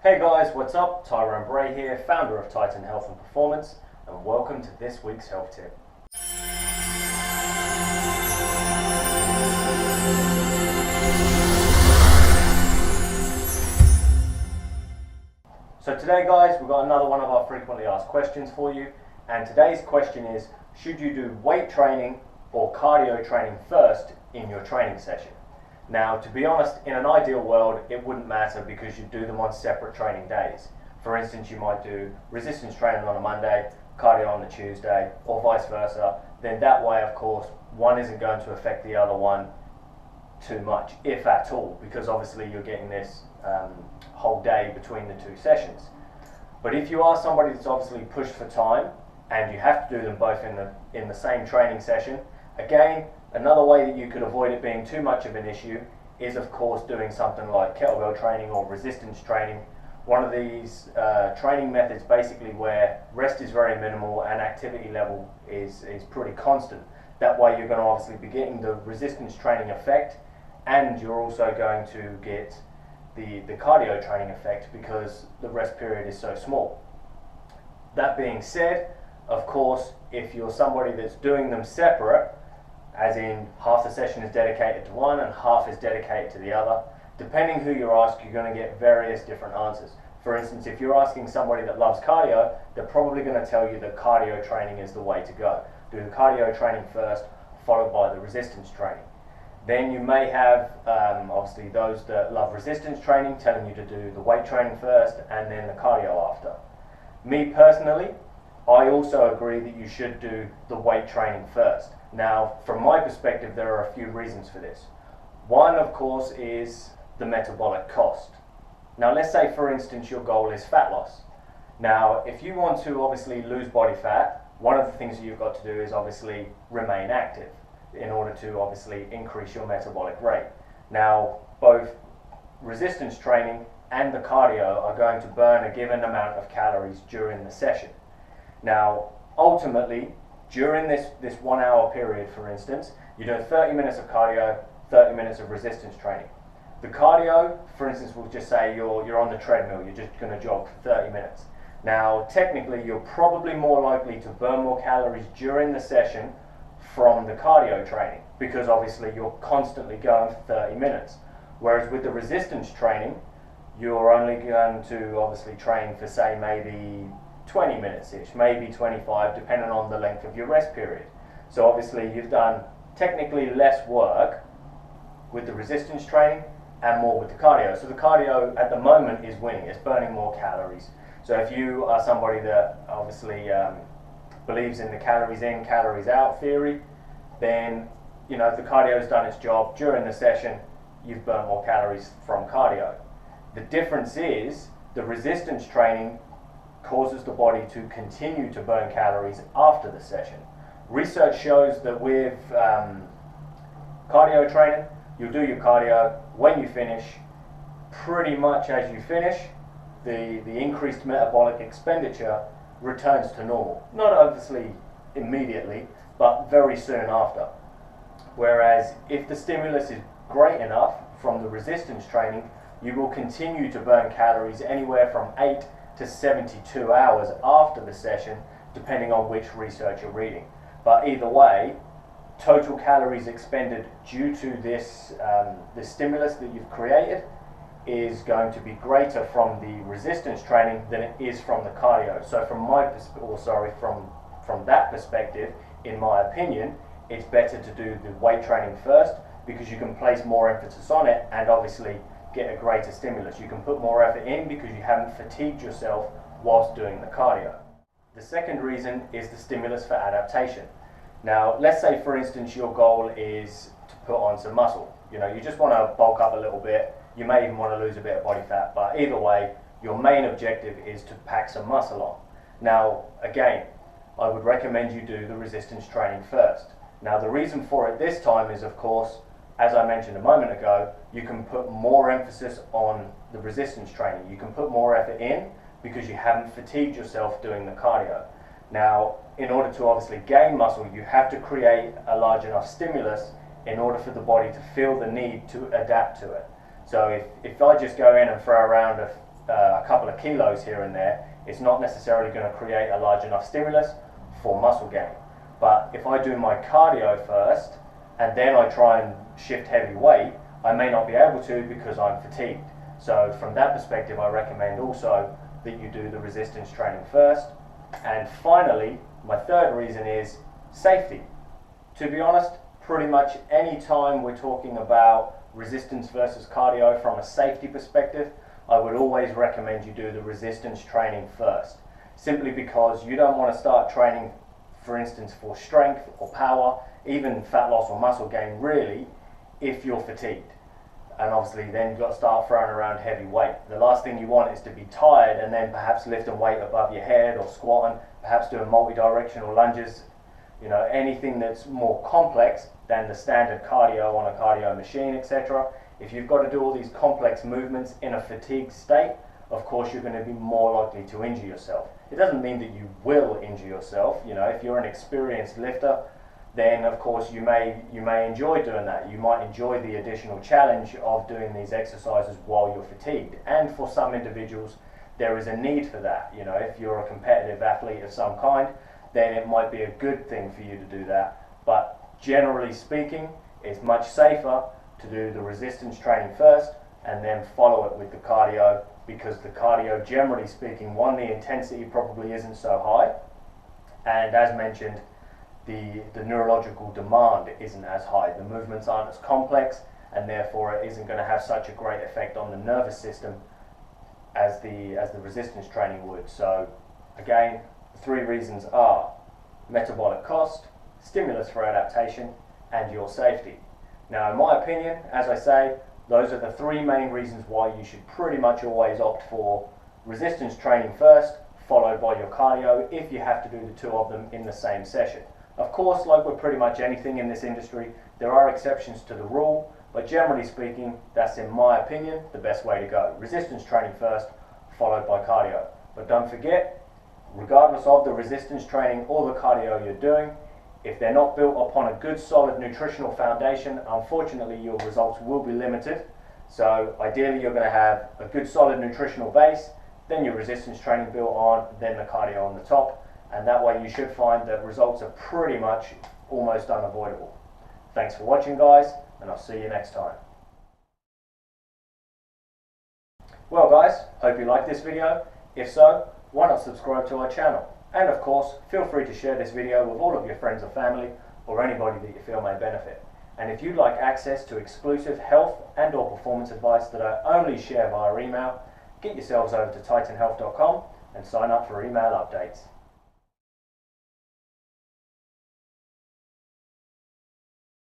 Hey guys, what's up? Tyrone Bray here, founder of Titan Health and Performance, and welcome to this week's health tip. So today guys, we've got another one of our frequently asked questions for you, and today's question is, should you do weight training or cardio training first in your training session? Now, to be honest, in an ideal world, it wouldn't matter because you do them on separate training days. For instance, you might do resistance training on a Monday, cardio on the Tuesday, or vice versa. Then that way, of course, one isn't going to affect the other one too much, if at all, because obviously you're getting this whole day between the two sessions. But if you are somebody that's obviously pushed for time and you have to do them both in the same training session, again, another way that you could avoid it being too much of an issue is, of course, doing something like kettlebell training or resistance training. One of these training methods basically where rest is very minimal and activity level is pretty constant. That way you're going to obviously be getting the resistance training effect, and you're also going to get the cardio training effect because the rest period is so small. That being said, of course, if you're somebody that's doing them separate, as in half the session is dedicated to one and half is dedicated to the other, depending who you ask, you're going to get various different answers. For instance, if you're asking somebody that loves cardio, they're probably going to tell you that cardio training is the way to go. Do the cardio training first, followed by the resistance training. Then you may have, obviously, those that love resistance training telling you to do the weight training first and then the cardio after. Me personally, I also agree that you should do the weight training first. Now, from my perspective, there are a few reasons for this. One, of course, is the metabolic cost. Now, let's say, for instance, your goal is fat loss. Now, if you want to obviously lose body fat, one of the things that you've got to do is obviously remain active in order to obviously increase your metabolic rate. Now, both resistance training and the cardio are going to burn a given amount of calories during the session. Now, ultimately, during this 1 hour period, for instance, you do 30 minutes of cardio, 30 minutes of resistance training. The cardio, for instance, we'll just say you're on the treadmill, you're just going to jog for 30 minutes. Now, technically, you're probably more likely to burn more calories during the session from the cardio training because obviously you're constantly going for 30 minutes. Whereas with the resistance training, you're only going to obviously train for, say, maybe 20 minutes-ish, maybe 25, depending on the length of your rest period. So obviously you've done technically less work with the resistance training and more with the cardio. So the cardio at the moment is winning, it's burning more calories. So if you are somebody that obviously believes in the calories in, calories out theory, then you know if the cardio's done its job during the session, you've burnt more calories from cardio. The difference is the resistance training causes the body to continue to burn calories after the session. Research shows that with cardio training, you'll do your cardio. When you finish, pretty much as you finish, the increased metabolic expenditure returns to normal. Not obviously immediately, but very soon after. Whereas if the stimulus is great enough from the resistance training, you will continue to burn calories anywhere from 8 to 72 hours after the session, depending on which research you're reading. But either way, total calories expended due to this stimulus that you've created is going to be greater from the resistance training than it is from the cardio. So from that perspective, in my opinion, it's better to do the weight training first because you can place more emphasis on it and obviously get a greater stimulus. You can put more effort in because you haven't fatigued yourself whilst doing the cardio. The second reason is the stimulus for adaptation. Now, let's say for instance your goal is to put on some muscle. You know, you just want to bulk up a little bit. You may even want to lose a bit of body fat, but either way, your main objective is to pack some muscle on. Now, again, I would recommend you do the resistance training first. Now, the reason for it this time is, of course, as I mentioned a moment ago, you can put more emphasis on the resistance training. You can put more effort in because you haven't fatigued yourself doing the cardio. Now, in order to obviously gain muscle, you have to create a large enough stimulus in order for the body to feel the need to adapt to it. So if I just go in and throw around a a couple of kilos here and there, it's not necessarily going to create a large enough stimulus for muscle gain. But if I do my cardio first and then I try and shift heavy weight, I may not be able to because I'm fatigued. So from that perspective, I recommend also that you do the resistance training first. And finally, my third reason is safety. To be honest, pretty much any time we're talking about resistance versus cardio from a safety perspective, I would always recommend you do the resistance training first. Simply because you don't want to start training, for instance, for strength or power, even fat loss or muscle gain really, if you're fatigued. And obviously then you've got to start throwing around heavy weight. The last thing you want is to be tired and then perhaps lifting weight above your head or squatting, perhaps doing multi-directional lunges, you know, anything that's more complex than the standard cardio on a cardio machine, etc. If you've got to do all these complex movements in a fatigued state, of course you're going to be more likely to injure yourself. It doesn't mean that you will injure yourself. You know, if you're an experienced lifter, then of course you may enjoy doing that. You might enjoy the additional challenge of doing these exercises while you're fatigued. And for some individuals, there is a need for that. You know, if you're a competitive athlete of some kind, then it might be a good thing for you to do that. But generally speaking, it's much safer to do the resistance training first and then follow it with the cardio, because the cardio, generally speaking, one, the intensity probably isn't so high, and as mentioned, the neurological demand isn't as high. The movements aren't as complex, and therefore it isn't going to have such a great effect on the nervous system as the resistance training would. So again, the three reasons are metabolic cost, stimulus for adaptation, and your safety. Now, in my opinion, as I say, those are the three main reasons why you should pretty much always opt for resistance training first, followed by your cardio, if you have to do the two of them in the same session. Of course, like with pretty much anything in this industry, there are exceptions to the rule, but generally speaking, that's, in my opinion, the best way to go. Resistance training first, followed by cardio. But don't forget, regardless of the resistance training or the cardio you're doing, if they're not built upon a good solid nutritional foundation, unfortunately your results will be limited. So ideally you're going to have a good solid nutritional base, then your resistance training built on, then the cardio on the top, and that way you should find that results are pretty much almost unavoidable. Thanks for watching, guys, and I'll see you next time. Well guys, hope you liked this video. If so, why not subscribe to our channel? And of course, feel free to share this video with all of your friends or family, or anybody that you feel may benefit. And if you'd like access to exclusive health and or performance advice that I only share via email, get yourselves over to titanhealth.com and sign up for email updates.